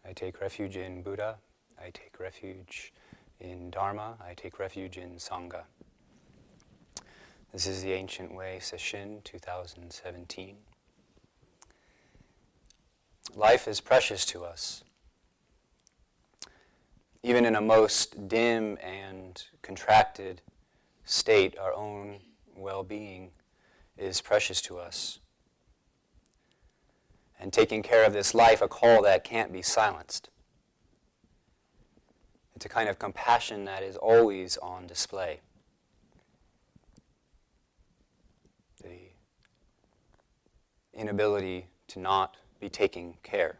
I take refuge in Buddha. I take refuge in Dharma. I take refuge in Sangha. This is the Ancient Way, Sesshin, 2017. Life is precious to us. Even in a most dim and contracted state, our own well-being is precious to us. And taking care of this life, a call that can't be silenced. It's a kind of compassion that is always on display. The inability to not be taking care.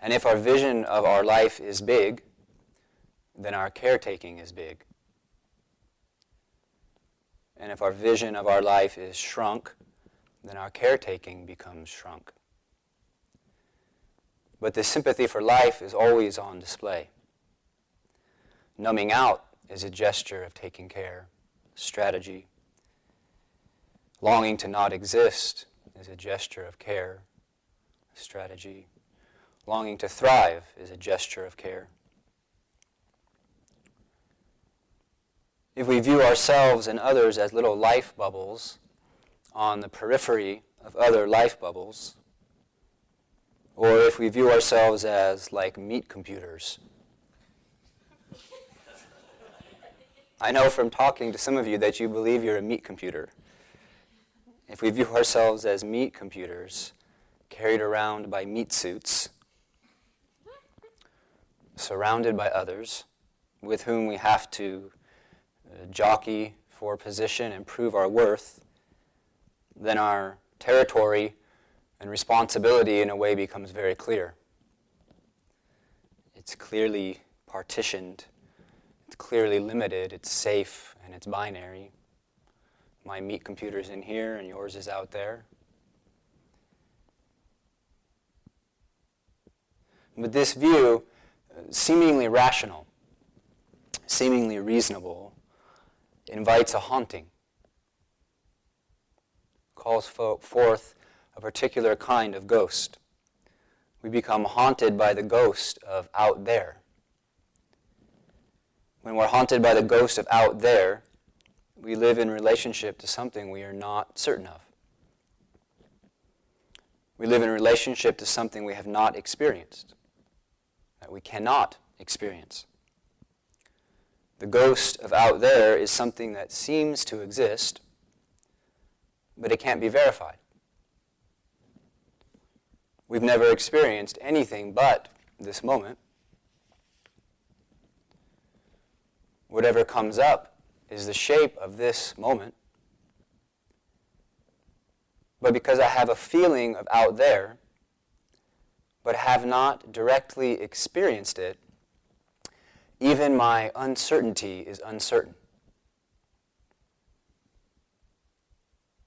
And if our vision of our life is big, then our caretaking is big. And if our vision of our life is shrunk, then our caretaking becomes shrunk. But the sympathy for life is always on display. Numbing out is a gesture of taking care, strategy. Longing to not exist is a gesture of care, strategy. Longing to thrive is a gesture of care. If we view ourselves and others as little life bubbles on the periphery of other life bubbles, or if we view ourselves as like meat computers. I know from talking to some of you that you believe you're a meat computer. If we view ourselves as meat computers, carried around by meat suits, surrounded by others, with whom we have to jockey for position and prove our worth, then our territory and responsibility in a way becomes very clear. It's clearly partitioned, it's clearly limited, it's safe, and it's binary. My meat computer's in here and yours is out there. But this view, seemingly rational, seemingly reasonable, invites a haunting, calls forth a particular kind of ghost. We become haunted by the ghost of out there. When we're haunted by the ghost of out there, we live in relationship to something we are not certain of. We live in relationship to something we have not experienced, that we cannot experience. The ghost of out there is something that seems to exist, but it can't be verified. We've never experienced anything but this moment. Whatever comes up is the shape of this moment. But because I have a feeling of out there, but have not directly experienced it, even my uncertainty is uncertain.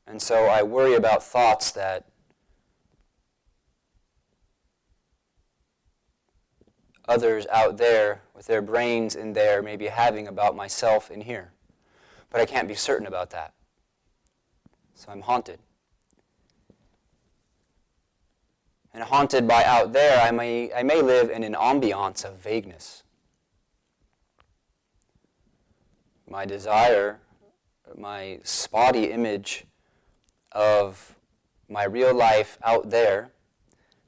And so I worry about thoughts that others out there with their brains in there may be having about myself in here. But I can't be certain about that. So I'm haunted. And haunted by out there, I may live in an ambiance of vagueness. My desire, my spotty image of my real life out there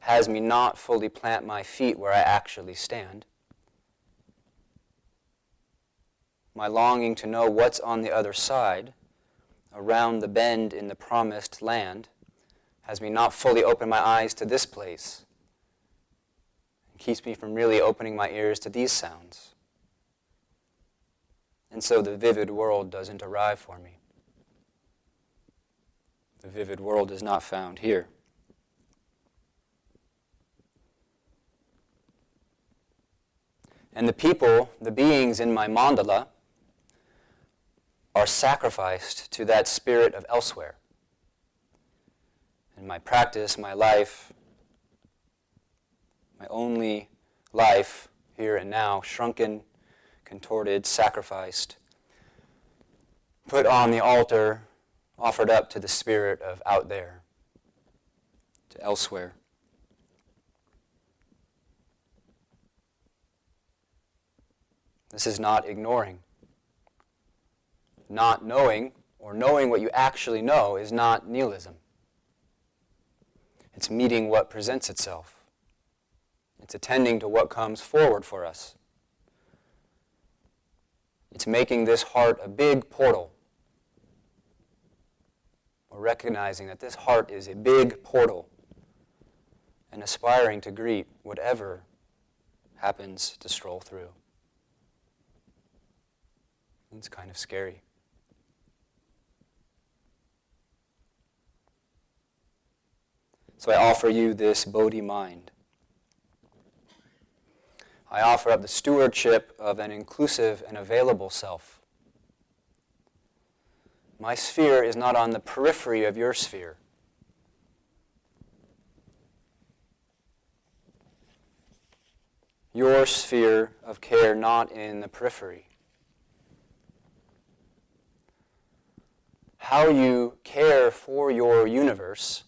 has me not fully plant my feet where I actually stand. My longing to know what's on the other side, around the bend in the promised land, has me not fully open my eyes to this place. It keeps me from really opening my ears to these sounds. And so the vivid world doesn't arrive for me. The vivid world is not found here. And the people, the beings in my mandala, are sacrificed to that spirit of elsewhere. In my practice, my life, my only life here and now, shrunken, contorted, sacrificed, put on the altar, offered up to the spirit of out there, to elsewhere. This is not ignoring. Not knowing, or knowing what you actually know, is not nihilism. It's meeting what presents itself. It's attending to what comes forward for us. It's making this heart a big portal. We're recognizing that this heart is a big portal and aspiring to greet whatever happens to stroll through. It's kind of scary. So I offer you this Bodhi mind. I offer up the stewardship of an inclusive and available self. My sphere is not on the periphery of your sphere. Your sphere of care not in the periphery. How you care for your universe,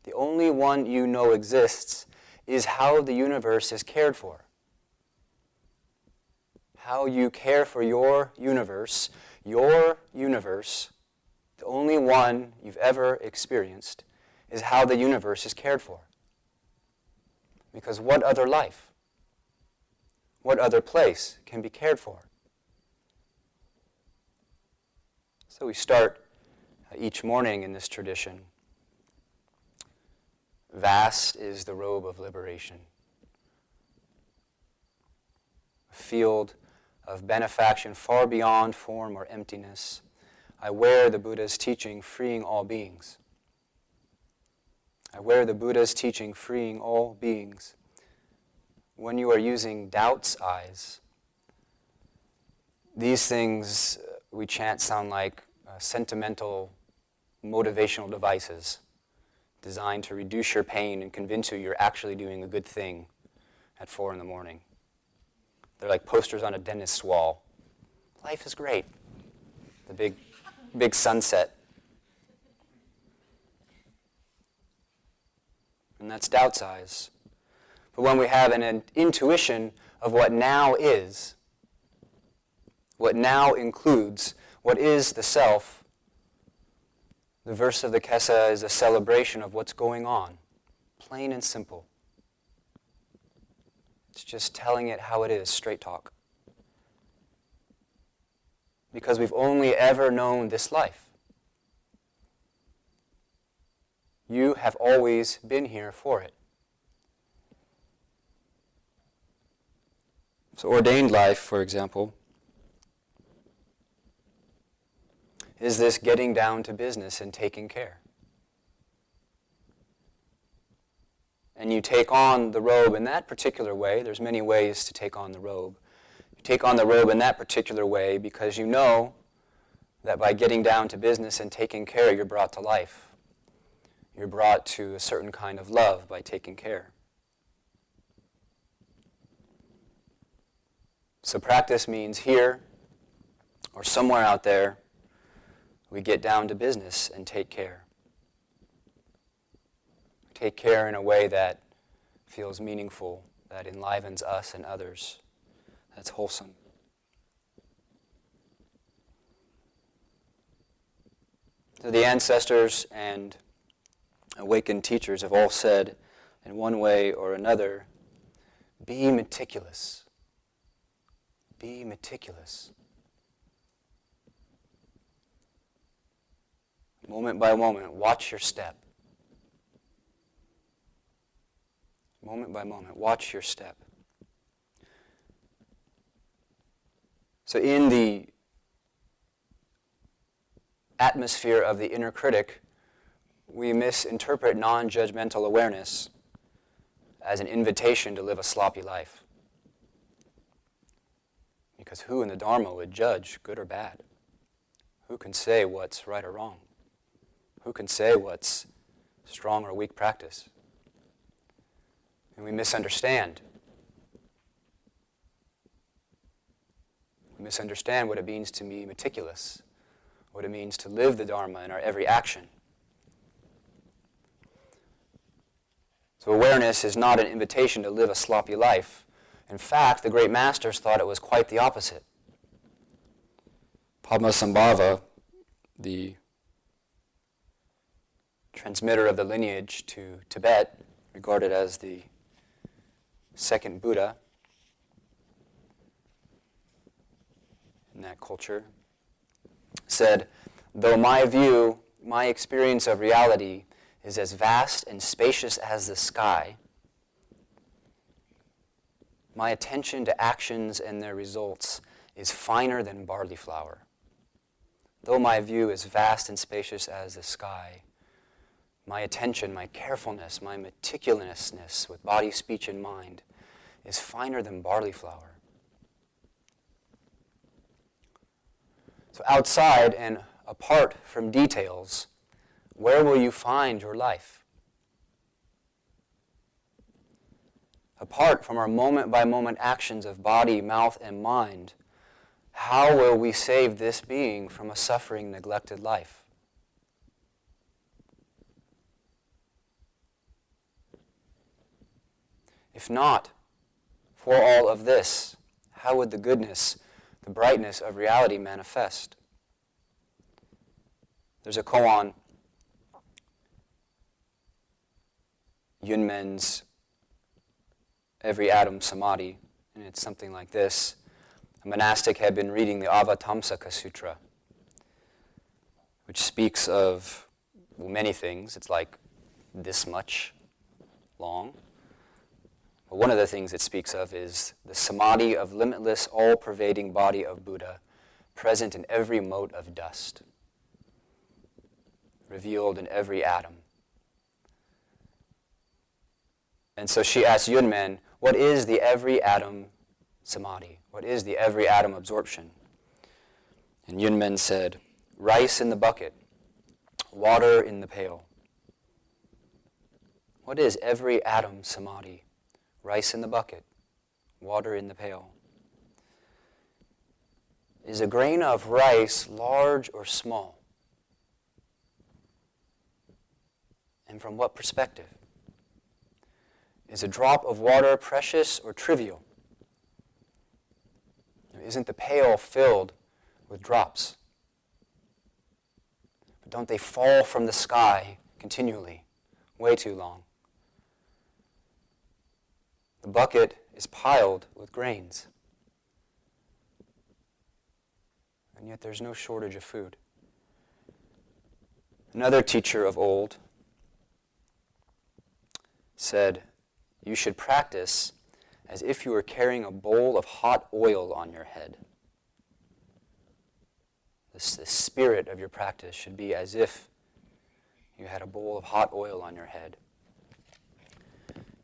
the only one you know exists, is how the universe is cared for. How you care for your universe, the only one you've ever experienced, is how the universe is cared for. Because what other life, what other place can be cared for? So we start each morning in this tradition. Vast is the robe of liberation. A field of benefaction far beyond form or emptiness. I wear the Buddha's teaching, freeing all beings. I wear the Buddha's teaching, freeing all beings. When you are using doubt's eyes, these things we chant sound like sentimental, motivational devices designed to reduce your pain and convince you you're actually doing a good thing at 4 a.m. They're like posters on a dentist's wall. Life is great. The big sunset. And that's doubt's eyes. But when we have an intuition of what now is, what now includes, what is the self, the verse of the Kesa is a celebration of what's going on, plain and simple. It's just telling it how it is, straight talk. Because we've only ever known this life. You have always been here for it. So ordained life, for example, is this getting down to business and taking care. And you take on the robe in that particular way. There's many ways to take on the robe. You take on the robe in that particular way because you know that by getting down to business and taking care, you're brought to life. You're brought to a certain kind of love by taking care. So practice means here or somewhere out there, we get down to business and take care. Take care in a way that feels meaningful, that enlivens us and others, that's wholesome. So the ancestors and awakened teachers have all said, in one way or another, be meticulous. Be meticulous. Moment by moment, watch your step. Moment by moment, watch your step. So in the atmosphere of the inner critic, we misinterpret non-judgmental awareness as an invitation to live a sloppy life. Because who in the Dharma would judge good or bad? Who can say what's right or wrong? Who can say what's strong or weak practice? And we misunderstand. We misunderstand what it means to be meticulous, what it means to live the Dharma in our every action. So awareness is not an invitation to live a sloppy life. In fact, the great masters thought it was quite the opposite. Padmasambhava, the transmitter of the lineage to Tibet, regarded as the second Buddha in that culture, said, "Though my experience of reality is as vast and spacious as the sky, my attention to actions and their results is finer than barley flour. Though my view is vast and spacious as the sky, my attention, my carefulness, my meticulousness with body, speech, and mind is finer than barley flour." So outside and apart from details, where will you find your life? Apart from our moment-by-moment actions of body, mouth, and mind, how will we save this being from a suffering, neglected life? If not for all of this, how would the goodness, the brightness of reality manifest? There's a koan, Yunmen's Every Atom Samadhi, and it's something like this. A monastic had been reading the Avatamsaka Sutra, which speaks of many things. It's like this much long. But one of the things it speaks of is the samadhi of limitless, all-pervading body of Buddha, present in every mote of dust, revealed in every atom. And so she asked Yunmen, what is the every atom samadhi? What is the every atom absorption? And Yunmen said, rice in the bucket, water in the pail. What is every atom samadhi? Rice in the bucket, water in the pail. Is a grain of rice large or small? And from what perspective? Is a drop of water precious or trivial? Isn't the pail filled with drops? But don't they fall from the sky continually, way too long? The bucket is piled with grains. And yet there's no shortage of food. Another teacher of old said, you should practice as if you were carrying a bowl of hot oil on your head. The spirit of your practice should be as if you had a bowl of hot oil on your head.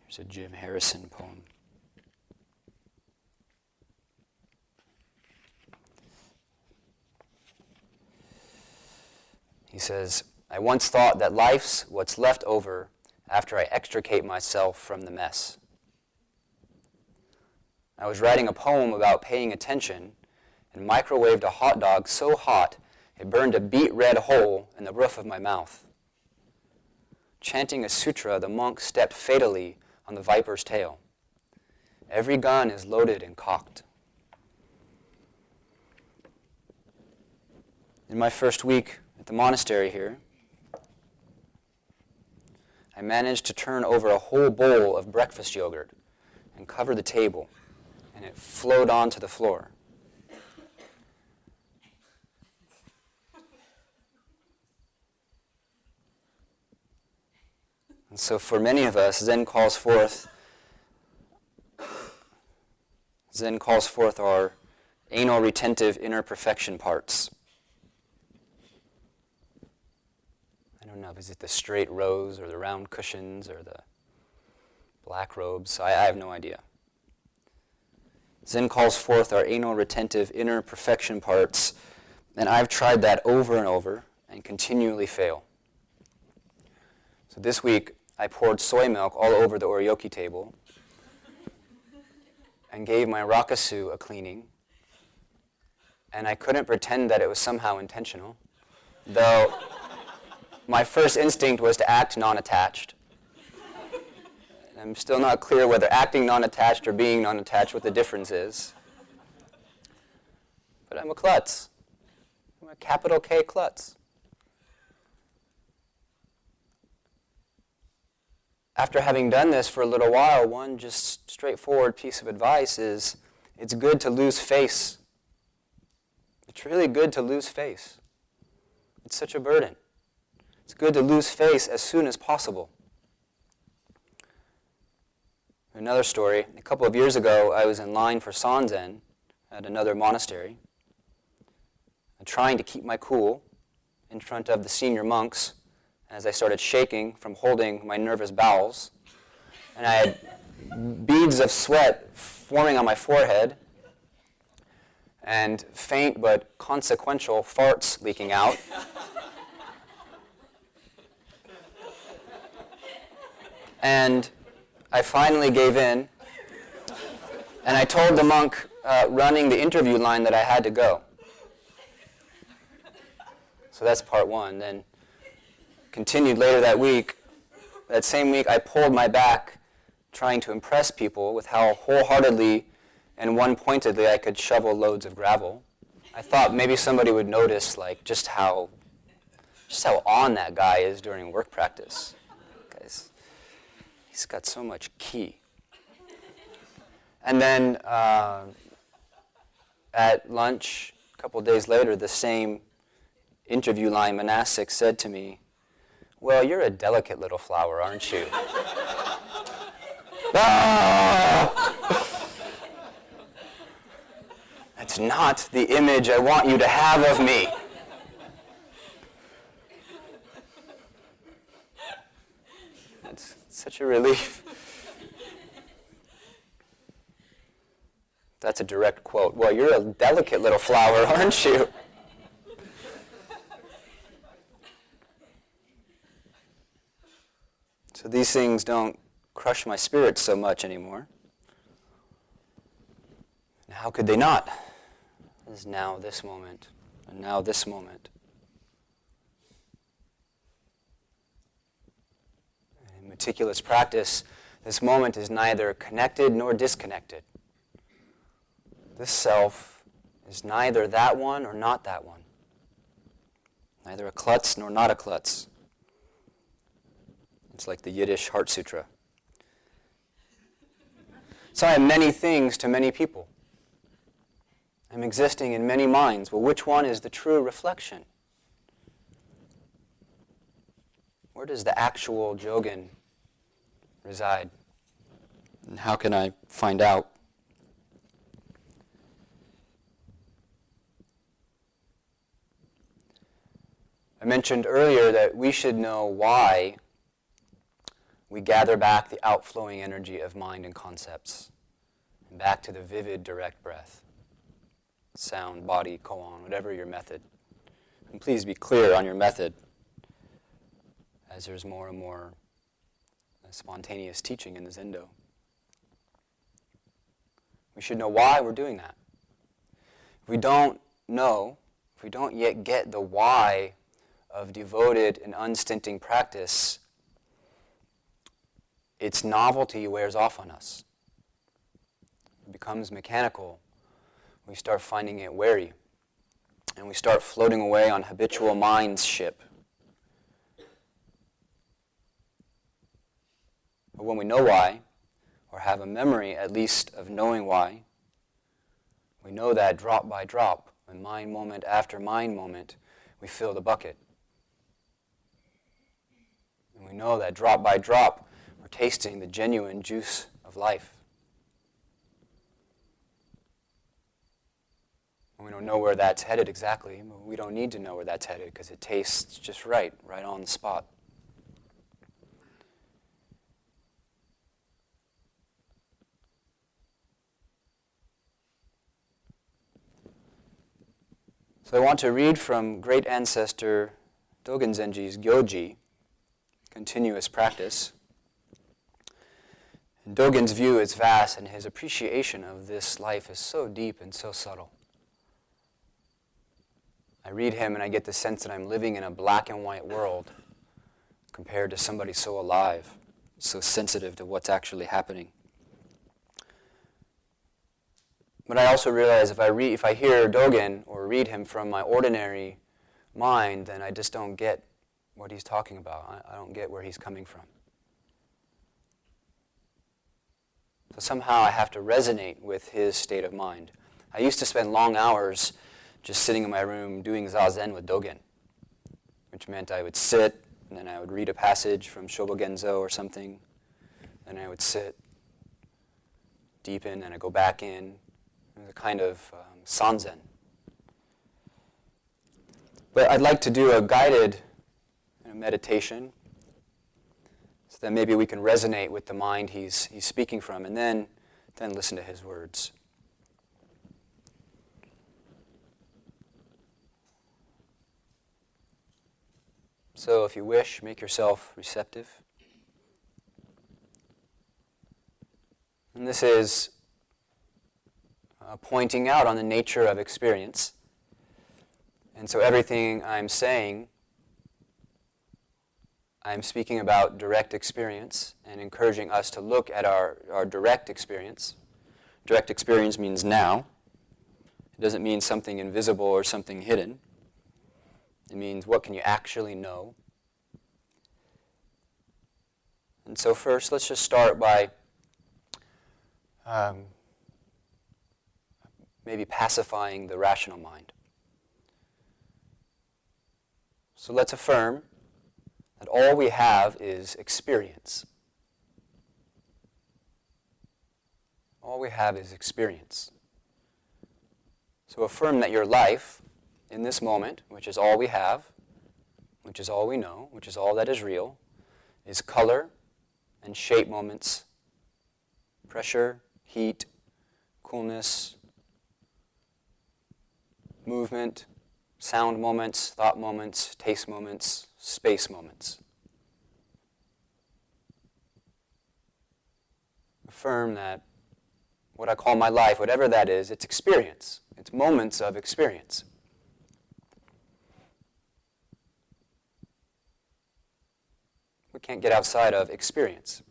Here's a Jim Harrison poem. He says, I once thought that life's what's left over after I extricate myself from the mess. I was writing a poem about paying attention and microwaved a hot dog so hot it burned a beet red hole in the roof of my mouth. Chanting a sutra, the monk stepped fatally on the viper's tail. Every gun is loaded and cocked. In my first week at the monastery here, I managed to turn over a whole bowl of breakfast yogurt and cover the table, and it flowed onto the floor. And so for many of us, Zen calls forth our anal retentive inner perfection parts. I don't know, is it the straight rows or the round cushions or the black robes? I have no idea. Zen calls forth our anal retentive inner perfection parts, and I've tried that over and over and continually fail. So this week, I poured soy milk all over the oryoki table and gave my rakusu a cleaning, and I couldn't pretend that it was somehow intentional, though my first instinct was to act non-attached. I'm still not clear whether acting non-attached or being non-attached, what the difference is. But I'm a klutz. I'm a capital K klutz. After having done this for a little while, one just straightforward piece of advice is, it's good to lose face. It's really good to lose face. It's such a burden. It's good to lose face as soon as possible. Another story, a couple of years ago, I was in line for Sanzen at another monastery, trying to keep my cool in front of the senior monks as I started shaking from holding my nervous bowels. And I had beads of sweat forming on my forehead and faint but consequential farts leaking out. And I finally gave in, and I told the monk running the interview line that I had to go. So that's part one. Then continued later that week. That same week, I pulled my back trying to impress people with how wholeheartedly and one-pointedly I could shovel loads of gravel. I thought maybe somebody would notice just how on that guy is during work practice. Guys, he's got so much ki. And then at lunch, a couple days later, the same interview line monastic said to me, "Well, you're a delicate little flower, aren't you?" Ah! That's not the image I want you to have of me. It's such a relief. That's a direct quote. "Well, you're a delicate little flower, aren't you?" So these things don't crush my spirit so much anymore. How could they not? There's now this moment, and now this moment. In meticulous practice, this moment is neither connected nor disconnected. This self is neither that one or not that one. Neither a klutz nor not a klutz. It's like the Yiddish Heart Sutra. So I am many things to many people. I'm existing in many minds. Well, which one is the true reflection? Where does the actual Jogen reside? And how can I find out? I mentioned earlier that we should know why we gather back the outflowing energy of mind and concepts, and back to the vivid, direct breath. Sound, body, koan, whatever your method. And please be clear on your method, as there's more and more spontaneous teaching in the Zendo. We should know why we're doing that. If we don't know, if we don't yet get the why of devoted and unstinting practice, its novelty wears off on us. It becomes mechanical. We start finding it weary. And we start floating away on habitual mind's ship. But when we know why, or have a memory at least of knowing why, we know that drop by drop, when mind moment after mind moment, we fill the bucket. And we know that drop by drop, we're tasting the genuine juice of life. And we don't know where that's headed exactly, but we don't need to know where that's headed because it tastes just right on the spot. So I want to read from great ancestor Dogen Zenji's Gyoji, Continuous Practice. And Dogen's view is vast, and his appreciation of this life is so deep and so subtle. I read him and I get the sense that I'm living in a black and white world compared to somebody so alive, so sensitive to what's actually happening. But I also realize if I hear Dogen or read him from my ordinary mind, then I just don't get what he's talking about. I don't get where he's coming from. So somehow I have to resonate with his state of mind. I used to spend long hours just sitting in my room doing zazen with Dogen, which meant I would sit, and then I would read a passage from Shobogenzo or something, then I would sit, deepen, and I'd go back in. It was a kind of sanzen. But I'd like to do a guided meditation so that maybe we can resonate with the mind he's speaking from, and then listen to his words. So if you wish, make yourself receptive. And this is pointing out on the nature of experience. And so everything I'm saying, I'm speaking about direct experience and encouraging us to look at our direct experience. Direct experience means now. It doesn't mean something invisible or something hidden. It means what can you actually know. And so first, let's just start by maybe pacifying the rational mind. So let's affirm that all we have is experience. All we have is experience. So affirm that your life in this moment, which is all we have, which is all we know, which is all that is real, is color and shape moments, pressure, heat, coolness, movement, sound moments, thought moments, taste moments, space moments. Affirm that what I call my life, whatever that is, it's experience. It's moments of experience. We can't get outside of experience.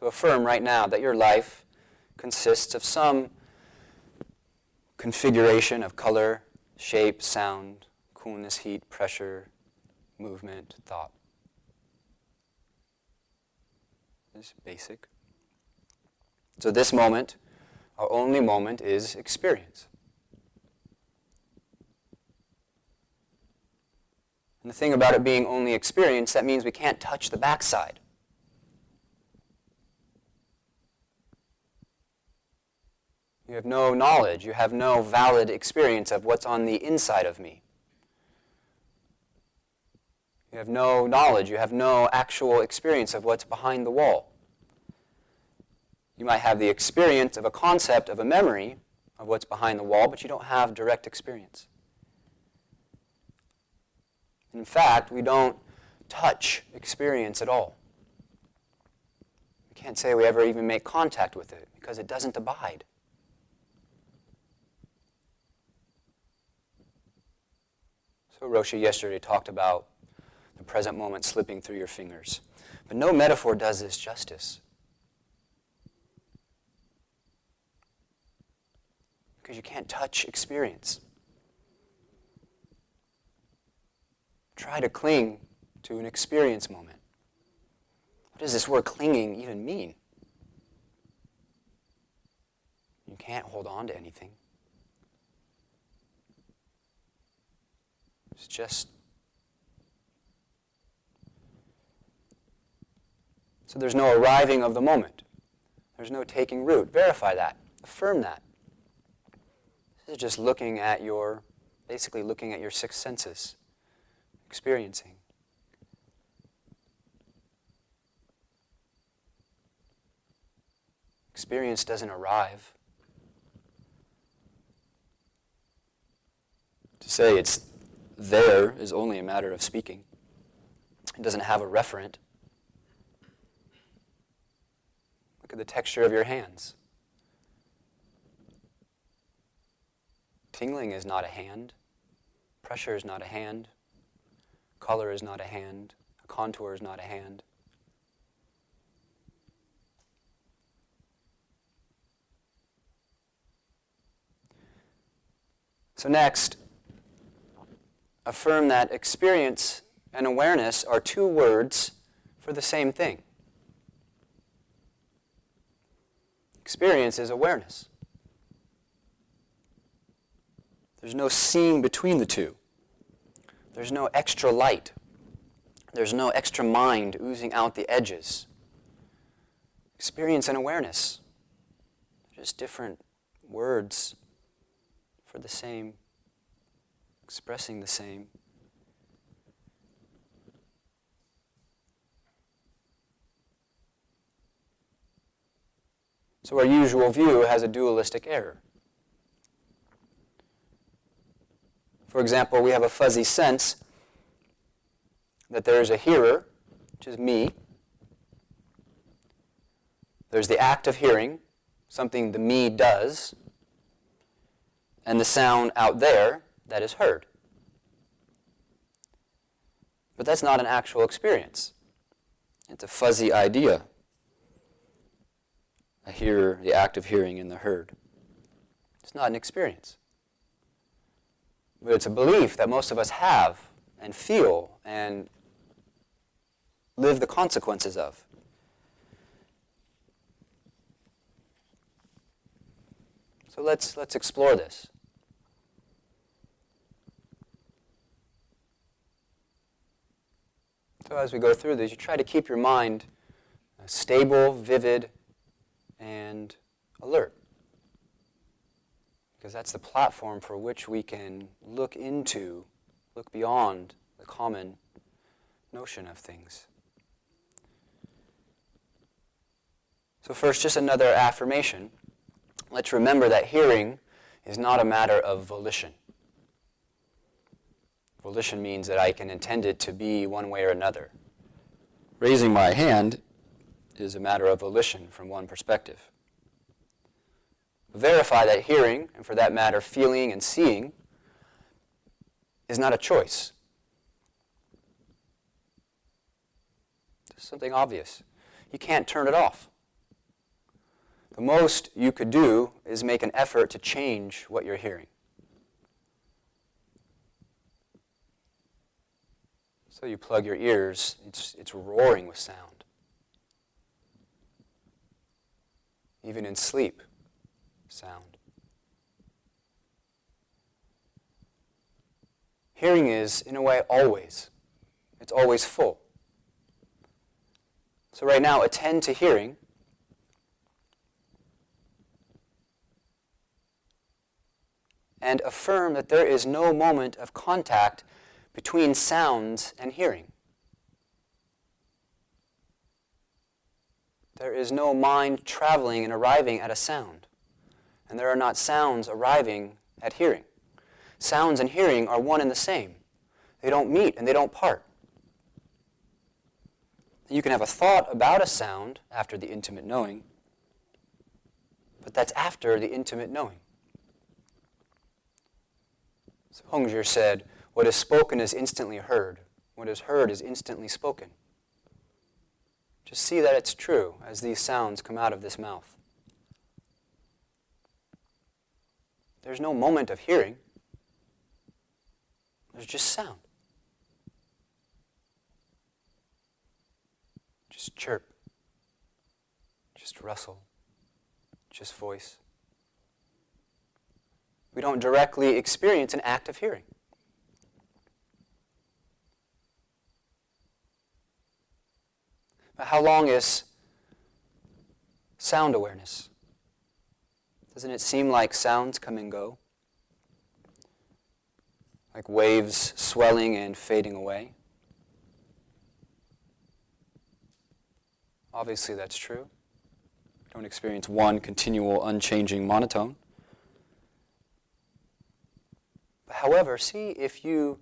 So affirm right now that your life consists of some configuration of color, shape, sound, coolness, heat, pressure, movement, thought. It's basic. So this moment, our only moment, is experience. And the thing about it being only experience, that means we can't touch the backside. You have no knowledge, you have no valid experience of what's on the inside of me. You have no knowledge, you have no actual experience of what's behind the wall. You might have the experience of a concept, of a memory of what's behind the wall, but you don't have direct experience. In fact, we don't touch experience at all. We can't say we ever even make contact with it because it doesn't abide. So Roshi yesterday talked about the present moment slipping through your fingers. But no metaphor does this justice. Because you can't touch experience. Try to cling to an experience moment. What does this word clinging even mean? You can't hold on to anything. It's just... So there's no arriving of the moment. There's no taking root. Verify that. Affirm that. This is just basically looking at your six senses. Experiencing. Experience doesn't arrive. To say it's there is only a matter of speaking. It doesn't have a referent. Look at the texture of your hands. Tingling is not a hand. Pressure is not a hand. Color is not a hand. A contour is not a hand. So next, affirm that experience and awareness are two words for the same thing. Experience is awareness. There's no seeing between the two. There's no extra light. There's no extra mind oozing out the edges. Experience and awareness, just different words for the same, expressing the same. So our usual view has a dualistic error. For example, we have a fuzzy sense that there is a hearer, which is me. There's the act of hearing, something the me does, and the sound out there that is heard. But that's not an actual experience. It's a fuzzy idea. A hearer, the act of hearing, and the heard. It's not an experience. But it's a belief that most of us have and feel and live the consequences of. So let's explore this. So as we go through this, you try to keep your mind stable, vivid, and alert. Because that's the platform for which we can look beyond the common notion of things. So first, just another affirmation. Let's remember that hearing is not a matter of volition. Volition means that I can intend it to be one way or another. Raising my hand is a matter of volition from one perspective. Verify that hearing, and for that matter feeling and seeing, is not a choice. It's something obvious. You can't turn it off. The most you could do is make an effort to change what you're hearing. So you plug your ears, it's roaring with sound. Even in sleep, sound. Hearing is, in a way, always. It's always full. So right now, attend to hearing. And affirm that there is no moment of contact between sounds and hearing. There is no mind traveling and arriving at a sound. And there are not sounds arriving at hearing. Sounds and hearing are one and the same. They don't meet and they don't part. You can have a thought about a sound after the intimate knowing, but that's after the intimate knowing. So Hongzhi said, what is spoken is instantly heard. What is heard is instantly spoken. Just see that it's true as these sounds come out of this mouth. There's no moment of hearing. There's just sound. Just chirp. Just rustle. Just voice. We don't directly experience an act of hearing. But how long is sound awareness? Doesn't it seem like sounds come and go? Like waves swelling and fading away? Obviously that's true. Don't experience one continual, unchanging monotone. But however, see if you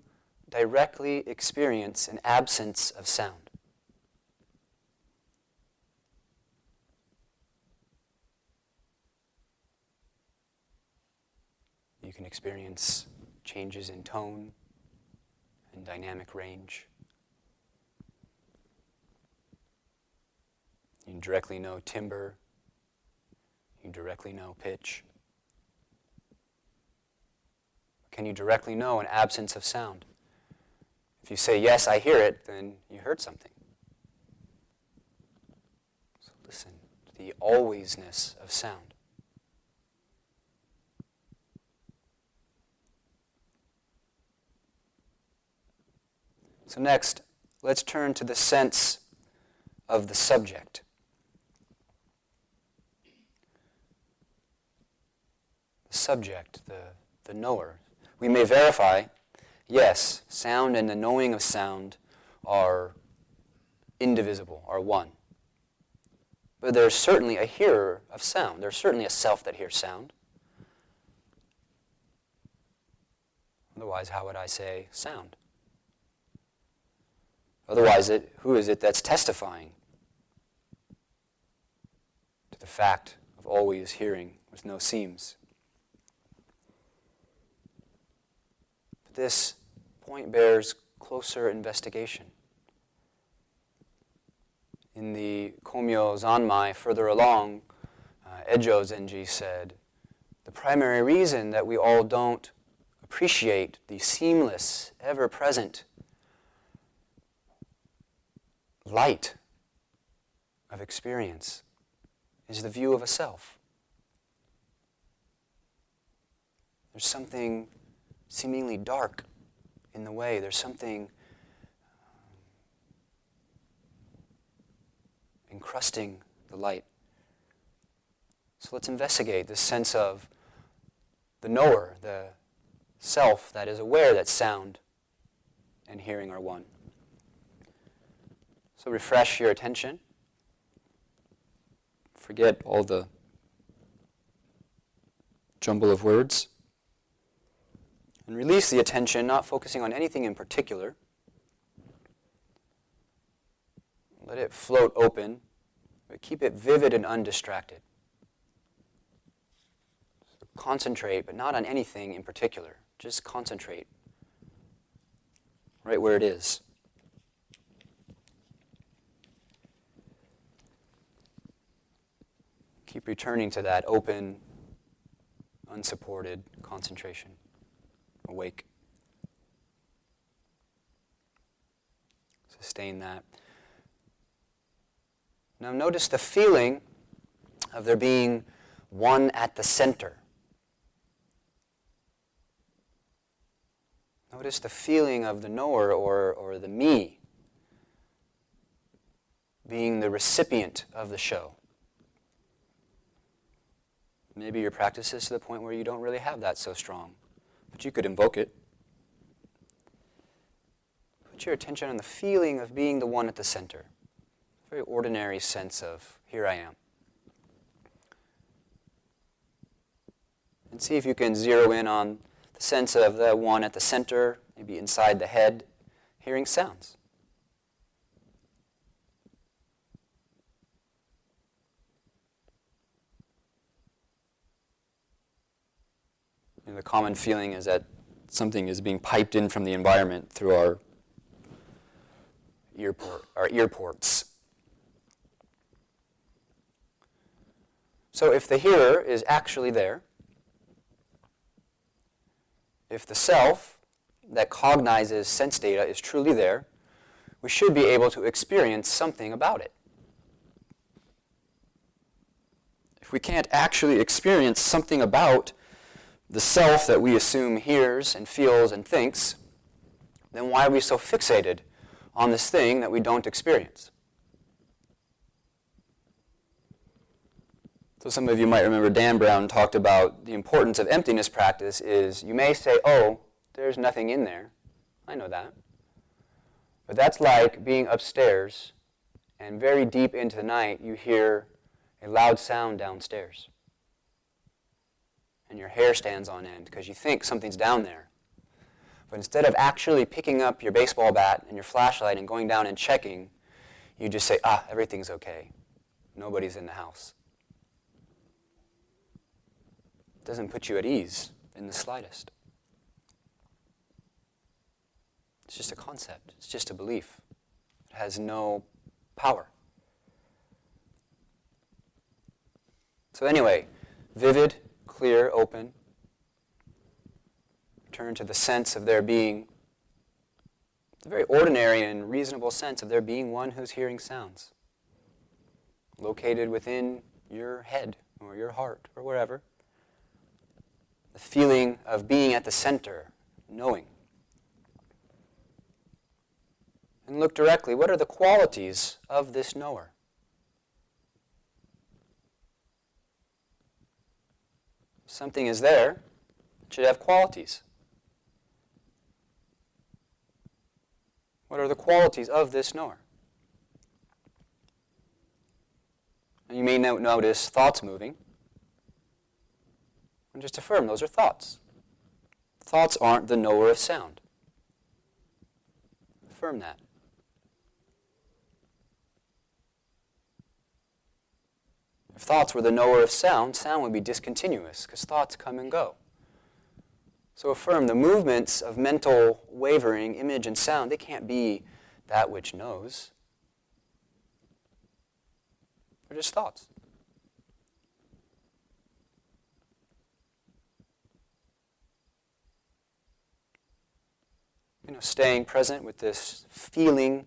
directly experience an absence of sound. You can experience changes in tone and dynamic range. You can directly know timbre. You can directly know pitch. can you directly know an absence of sound? If you say, yes, I hear it, then you heard something. So listen to the alwaysness of sound. So next, let's turn to the sense of the subject. The subject, the knower. We may verify, yes, sound and the knowing of sound are indivisible, are one. But there's certainly a hearer of sound. There's certainly a self that hears sound. Otherwise, how would I say sound? Otherwise, who is it that's testifying to the fact of always hearing with no seams? But this point bears closer investigation. In the Komyo Zanmai, further along, Ejo Zenji said, the primary reason that we all don't appreciate the seamless, ever-present light of experience is the view of a self. There's something seemingly dark in the way. There's something encrusting the light. So let's investigate this sense of the knower, the self that is aware that sound and hearing are one. So refresh your attention. Forget all the jumble of words. And release the attention, not focusing on anything in particular. Let it float open, but keep it vivid and undistracted. So concentrate, but not on anything in particular. Just concentrate right where it is. Keep returning to that open, unsupported concentration. Awake. Sustain that. Now notice the feeling of there being one at the center. Notice the feeling of the knower or the me being the recipient of the show. Maybe your practice is to the point where you don't really have that so strong, but you could invoke it. Put your attention on the feeling of being the one at the center. A very ordinary sense of, here I am. And see if you can zero in on the sense of the one at the center, maybe inside the head, hearing sounds. And the common feeling is that something is being piped in from the environment through our ear ports. So if the hearer is actually there, if the self that cognizes sense data is truly there, we should be able to experience something about it. If we can't actually experience something about the self that we assume hears and feels and thinks, then why are we so fixated on this thing that we don't experience? So some of you might remember Dan Brown talked about the importance of emptiness practice is you may say, oh, there's nothing in there. I know that. But that's like being upstairs and very deep into the night you hear a loud sound downstairs. And your hair stands on end because you think something's down there. But instead of actually picking up your baseball bat and your flashlight and going down and checking, you just say, everything's okay. Nobody's in the house. It doesn't put you at ease in the slightest. It's just a concept. It's just a belief. It has no power. So anyway, vivid, clear, open. Return to the sense of there being, the very ordinary and reasonable sense of there being one who's hearing sounds, located within your head or your heart or wherever. The feeling of being at the center, knowing. And look directly, what are the qualities of this knower? If something is there, it should have qualities. What are the qualities of this knower? And you may notice thoughts moving. And just affirm, those are thoughts. Thoughts aren't the knower of sound. Affirm that. If thoughts were the knower of sound, sound would be discontinuous, because thoughts come and go. So affirm, the movements of mental wavering, image and sound, they can't be that which knows. They're just thoughts. Staying present with this feeling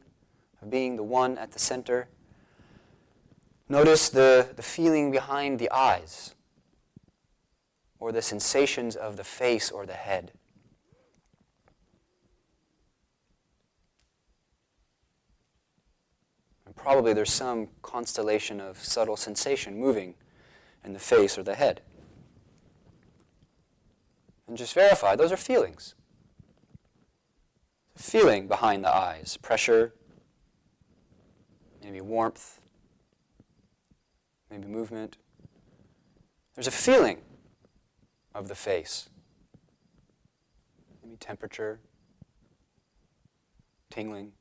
of being the one at the center. Notice the feeling behind the eyes, or the sensations of the face or the head. And probably there's some constellation of subtle sensation moving in the face or the head. And just verify, those are feelings. Feeling behind the eyes, pressure, maybe warmth, maybe movement. There's a feeling of the face, maybe temperature, tingling.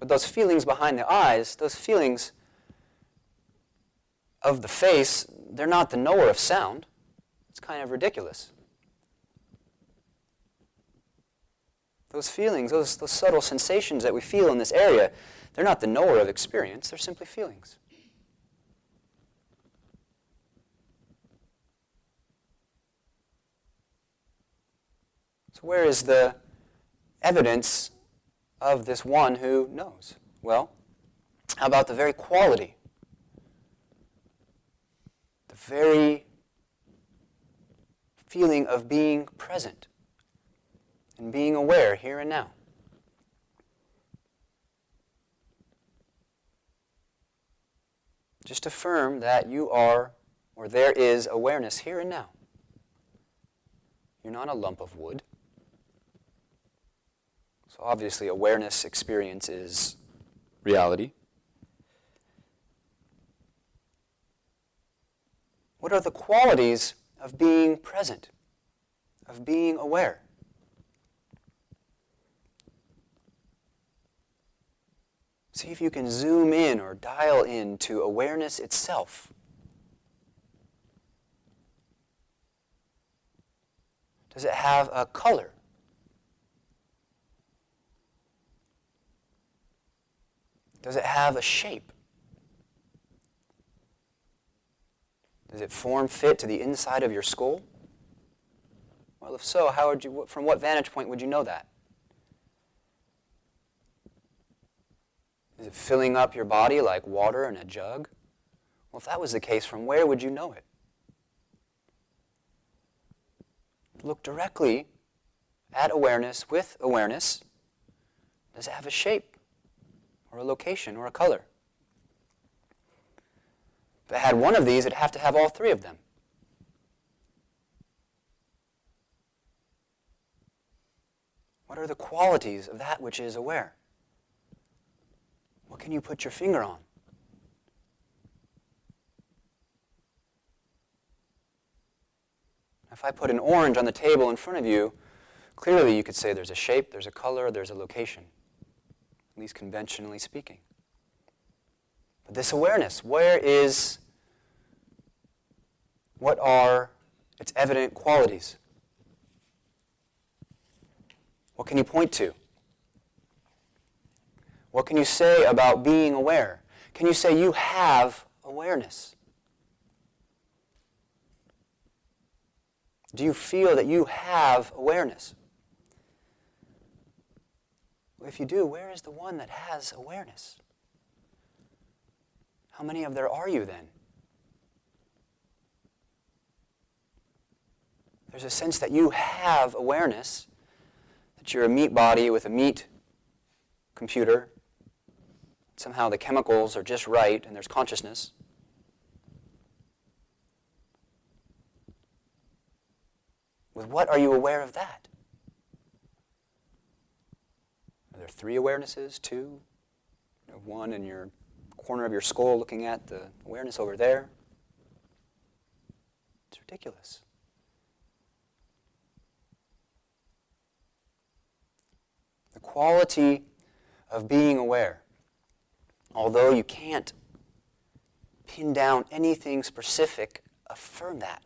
But those feelings behind the eyes, those feelings of the face, they're not the knower of sound. It's kind of ridiculous. Those feelings, those subtle sensations that we feel in this area, they're not the knower of experience, they're simply feelings. So where is the evidence of this one who knows? Well, how about the very quality? The very feeling of being present and being aware here and now. Just affirm that you are, or there is, awareness here and now. You're not a lump of wood. So obviously awareness experience is reality. What are the qualities of being present, of being aware? See if you can zoom in or dial in to awareness itself. Does it have a color? Does it have a shape? Does it form fit to the inside of your skull? Well, if so, how would you, from what vantage point would you know that? Is it filling up your body like water in a jug? Well, if that was the case, from where would you know it? Look directly at awareness with awareness. Does it have a shape or a location or a color? If it had one of these, it'd have to have all three of them. What are the qualities of that which is aware? What can you put your finger on? If I put an orange on the table in front of you, clearly you could say there's a shape, there's a color, there's a location, at least conventionally speaking. But this awareness, what are its evident qualities? What can you point to? What can you say about being aware? Can you say you have awareness? Do you feel that you have awareness? Well, if you do, where is the one that has awareness? How many of there are you then? There's a sense that you have awareness, that you're a meat body with a meat computer. Somehow the chemicals are just right and there's consciousness. With what are you aware of that? Are there 3 awarenesses, 2? You have one in your corner of your skull looking at the awareness over there. It's ridiculous. The quality of being aware, although you can't pin down anything specific, affirm that.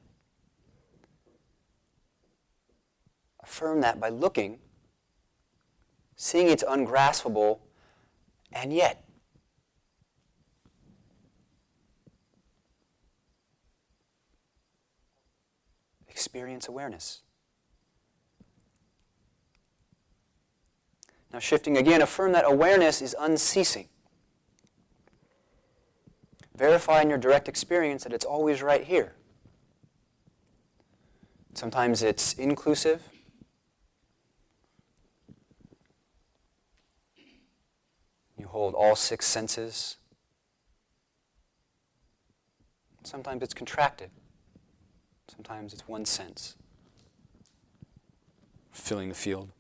Affirm that by looking, seeing it's ungraspable, and yet experience awareness. Now shifting again, affirm that awareness is unceasing. Verify in your direct experience that it's always right here. Sometimes it's inclusive. You hold all 6 senses. Sometimes it's contracted. Sometimes it's one sense, filling the field.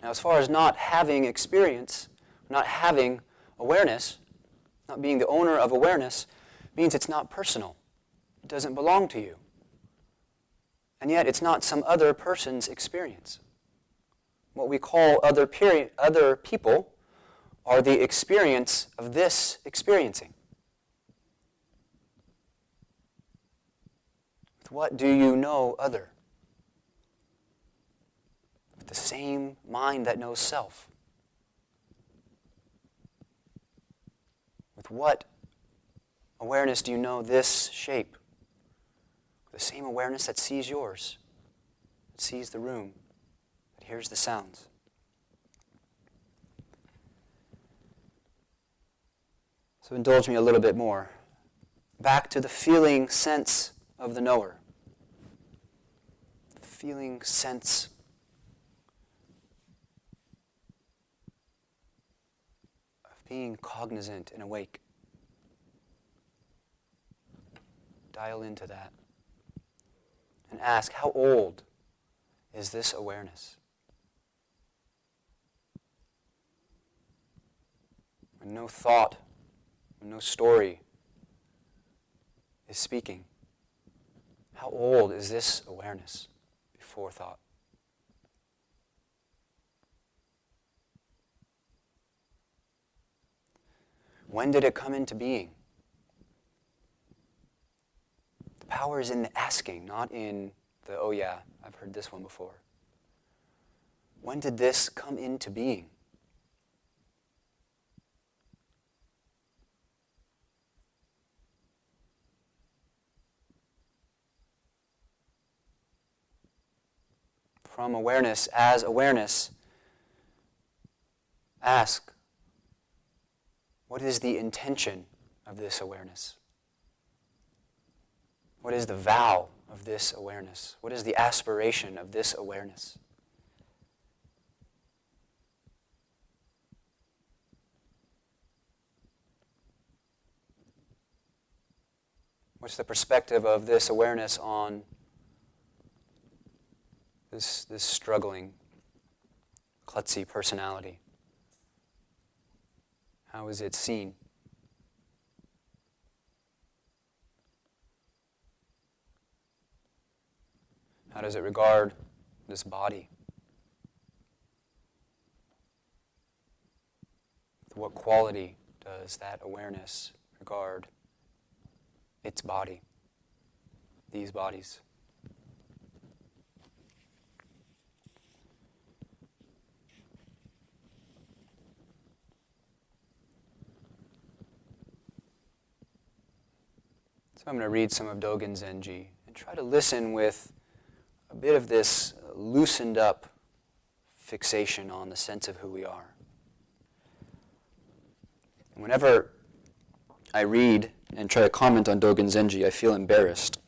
Now, as far as not having experience, not having awareness, not being the owner of awareness, means it's not personal. It doesn't belong to you. And yet, it's not some other person's experience. What we call other people are the experience of this experiencing. With what do you know other? With the same mind that knows self. With what awareness do you know this shape? The same awareness that sees yours, that sees the room, that hears the sounds. So indulge me a little bit more. Back to the feeling sense of the knower. The feeling sense of being cognizant and awake. Dial into that. And ask, how old is this awareness? When no thought, when no story is speaking, how old is this awareness before thought? When did it come into being? The power is in the asking, not in the, oh yeah, I've heard this one before. When did this come into being? From awareness as awareness, ask, what is the intention of this awareness? What is the vow of this awareness? What is the aspiration of this awareness? What's the perspective of this awareness on this struggling, klutzy personality? How is it seen? How does it regard this body? With what quality does that awareness regard its body, these bodies. So I'm going to read some of Dogen Zenji and try to listen with a bit of this loosened up fixation on the sense of who we are. And whenever I read and try to comment on Dogen Zenji, I feel embarrassed.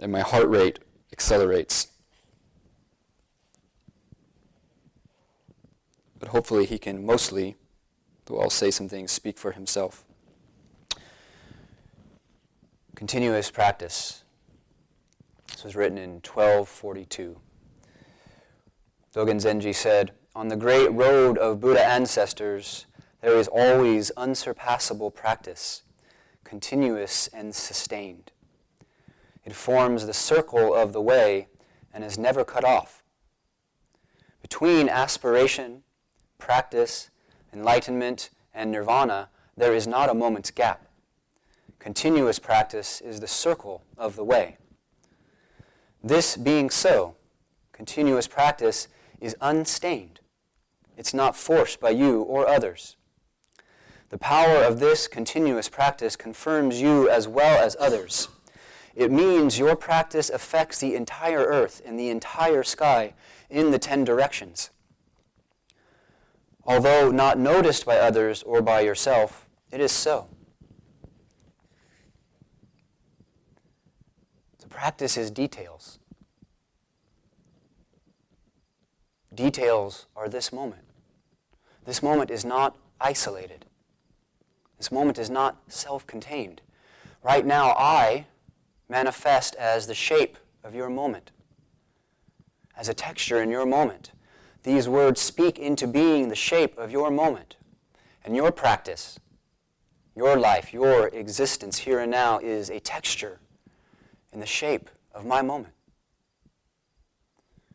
And my heart rate accelerates. But hopefully he can mostly, though I'll say some things, speak for himself. Continuous practice. This was written in 1242. Dogen Zenji said, "On the great road of Buddha ancestors, there is always unsurpassable practice, continuous and sustained. It forms the circle of the way and is never cut off. Between aspiration, practice, enlightenment, and nirvana, there is not a moment's gap. Continuous practice is the circle of the way. This being so, continuous practice is unstained. It's not forced by you or others. The power of this continuous practice confirms you as well as others. It means your practice affects the entire earth and the entire sky in the 10 directions. Although not noticed by others or by yourself, it is so. The practice is details. Details are this moment. This moment is not isolated. This moment is not self-contained. Right now, I manifest as the shape of your moment, as a texture in your moment. These words speak into being the shape of your moment. And your practice, your life, your existence here and now is a texture in the shape of my moment.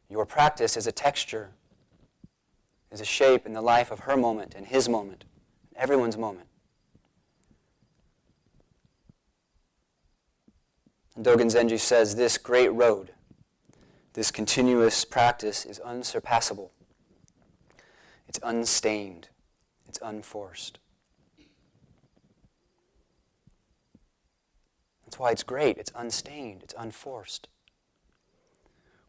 Your practice is a texture, is a shape in the life of her moment and his moment, and everyone's moment. And Dogen Zenji says this great road, this continuous practice is unsurpassable. It's unstained. It's unforced. That's why it's great. It's unstained. It's unforced.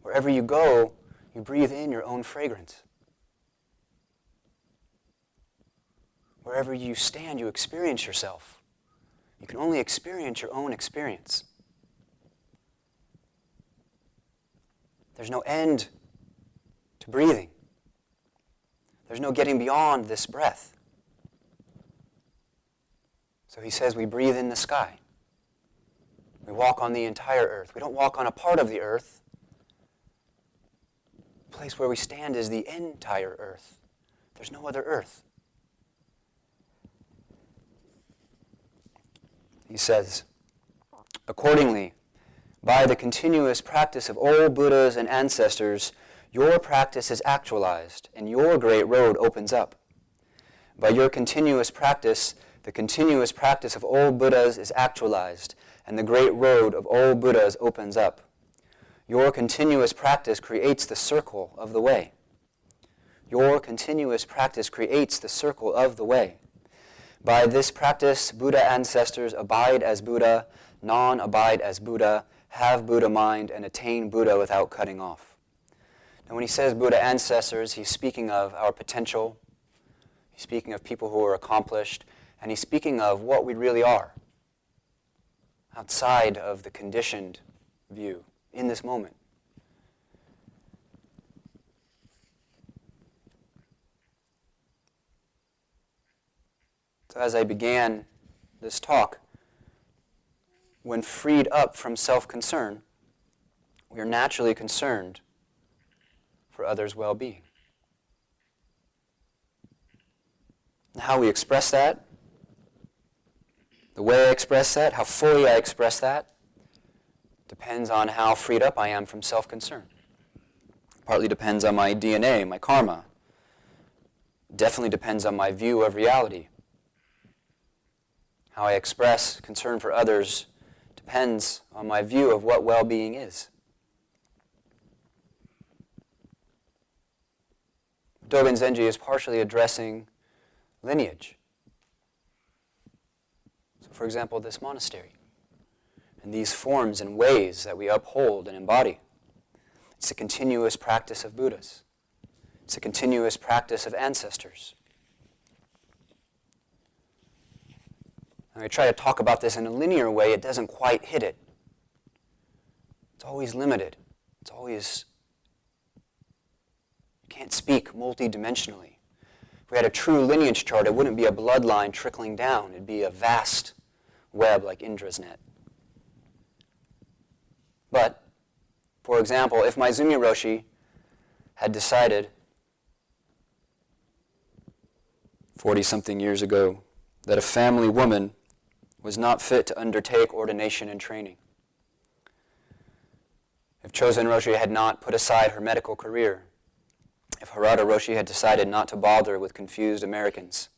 Wherever you go, you breathe in your own fragrance. Wherever you stand, you experience yourself. You can only experience your own experience. There's no end to breathing. There's no getting beyond this breath. So he says we breathe in the sky. We walk on the entire earth. We don't walk on a part of the earth. The place where we stand is the entire earth. There's no other earth. He says, accordingly, by the continuous practice of all Buddhas and ancestors, your practice is actualized and your great road opens up. By your continuous practice, the continuous practice of all Buddhas is actualized and the great road of all Buddhas opens up. Your continuous practice creates the circle of the way. Your continuous practice creates the circle of the way. By this practice, Buddha ancestors abide as Buddha, none abide as Buddha, have Buddha mind, and attain Buddha without cutting off. Now when he says Buddha ancestors, he's speaking of our potential. He's speaking of people who are accomplished. And he's speaking of what we really are, outside of the conditioned view, in this moment. So as I began this talk, when freed up from self-concern, we are naturally concerned for others' well-being. And how we express that, the way I express that, how fully I express that, depends on how freed up I am from self-concern. Partly depends on my DNA, my karma. Definitely depends on my view of reality. How I express concern for others depends on my view of what well-being is. Dogen Zenji is partially addressing lineage. So, for example, this monastery and these forms and ways that we uphold and embody. It's a continuous practice of Buddhas. It's a continuous practice of ancestors. And I try to talk about this in a linear way, it doesn't quite hit it. It's always limited. It's always, you can't speak multidimensionally. If we had a true lineage chart, it wouldn't be a bloodline trickling down. It'd be a vast web like Indra's net. But, for example, if Maizumi Roshi had decided 40-something years ago that a family woman was not fit to undertake ordination and training, if Chozen Roshi had not put aside her medical career, if Harada Roshi had decided not to bother with confused Americans,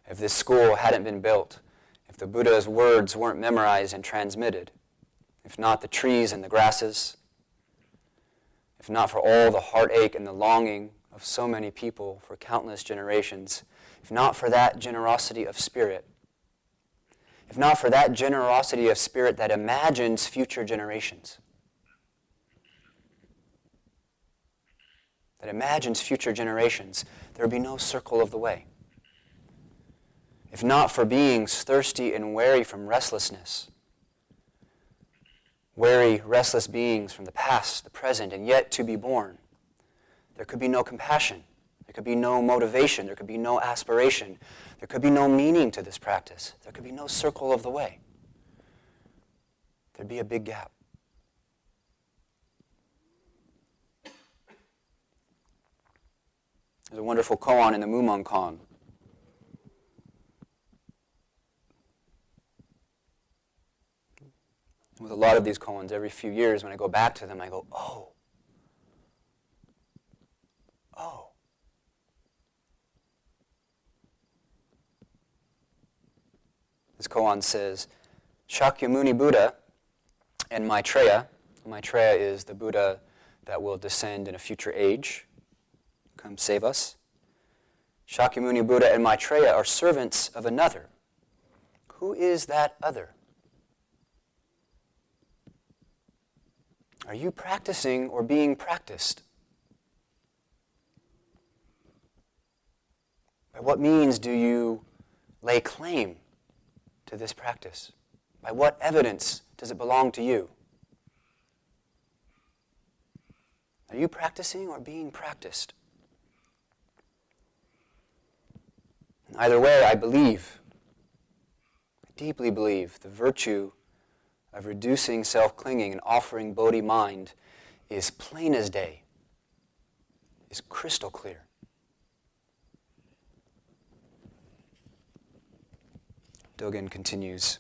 if this school hadn't been built, if the Buddha's words weren't memorized and transmitted, if not the trees and the grasses, if not for all the heartache and the longing of so many people for countless generations, if not for that generosity of spirit, if not for that generosity of spirit that imagines future generations, there would be no circle of the way. If not for beings thirsty and weary from restlessness, weary, restless beings from the past, the present, and yet to be born, there could be no compassion. There could be no motivation. There could be no aspiration. There could be no meaning to this practice. There could be no circle of the way. There'd be a big gap. There's a wonderful koan in the Mumon Koan. With a lot of these koans, every few years when I go back to them, I go, oh. This koan says, Shakyamuni Buddha and Maitreya is the Buddha that will descend in a future age, come save us. Shakyamuni Buddha and Maitreya are servants of another. Who is that other? Are you practicing or being practiced? By what means do you lay claim to this practice? By what evidence does it belong to you? Are you practicing or being practiced? Either way, I deeply believe, the virtue of reducing self-clinging and offering Bodhi mind is plain as day, is crystal clear. Dogen continues,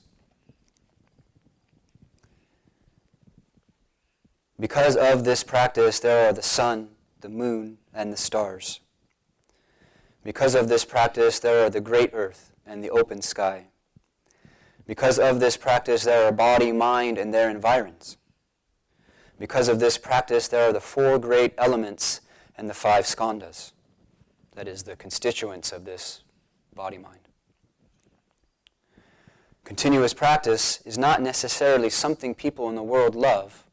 because of this practice, there are the sun, the moon, and the stars. Because of this practice, there are the great earth and the open sky. Because of this practice, there are body, mind, and their environs. Because of this practice, there are the 4 great elements and the 5 skandhas. That is, the constituents of this body-mind. Continuous practice is not necessarily something people in the world love,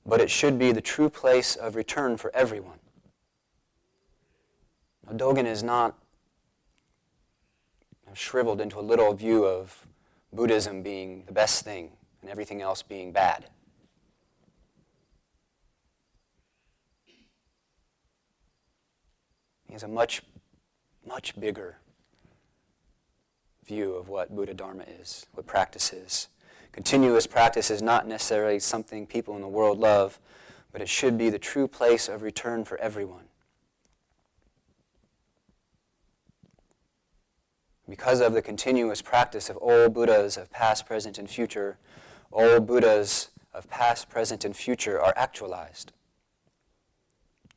but it should be the true place of return for everyone. Now, Dogen is not shriveled into a little view of Buddhism being the best thing and everything else being bad. He has a much, much bigger view of what Buddha Dharma is, what practice is. Continuous practice is not necessarily something people in the world love, but it should be the true place of return for everyone. Because of the continuous practice of all Buddhas of past, present, and future, all Buddhas of past, present, and future are actualized.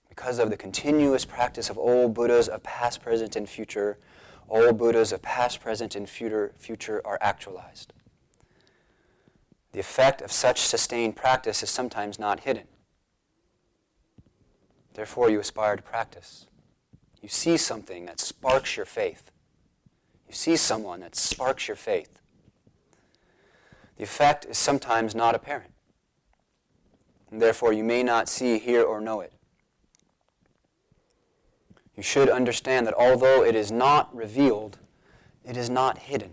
Because of the continuous practice of all Buddhas of past, present, and future, all Buddhas of past, present, and future are actualized. The effect of such sustained practice is sometimes not hidden. Therefore, you aspire to practice. You see something that sparks your faith. You see someone that sparks your faith. The effect is sometimes not apparent. And therefore, you may not see, hear, or know it. You should understand that although it is not revealed, it is not hidden.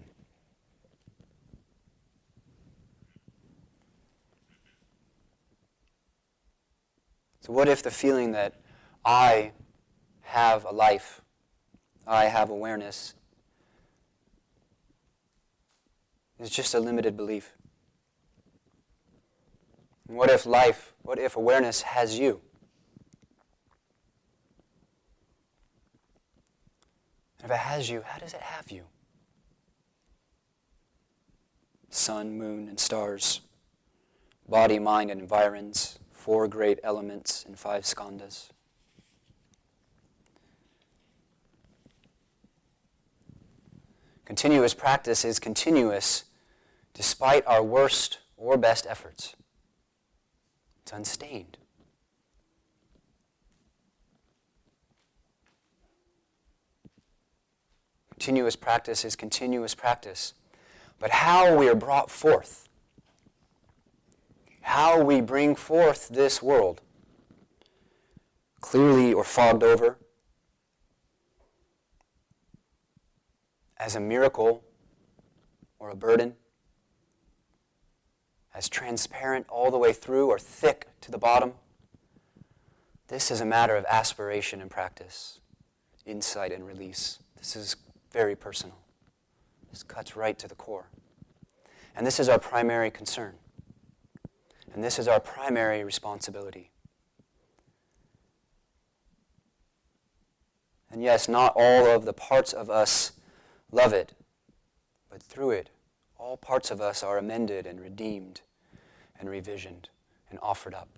So what if the feeling that I have a life, I have awareness, is just a limited belief? And what if awareness has you? If it has you, how does it have you? Sun, moon, and stars, body, mind, and environs, 4 great elements and 5 skandhas. Continuous practice is continuous despite our worst or best efforts. It's unstained. Continuous practice is continuous practice. But how we are brought forth, how we bring forth this world, clearly or fogged over, as a miracle or a burden, as transparent all the way through or thick to the bottom, this is a matter of aspiration and practice, insight and release. This is very personal. This cuts right to the core. And this is our primary concern. And this is our primary responsibility. And yes, not all of the parts of us love it, but through it, all parts of us are amended and redeemed and revisioned and offered up.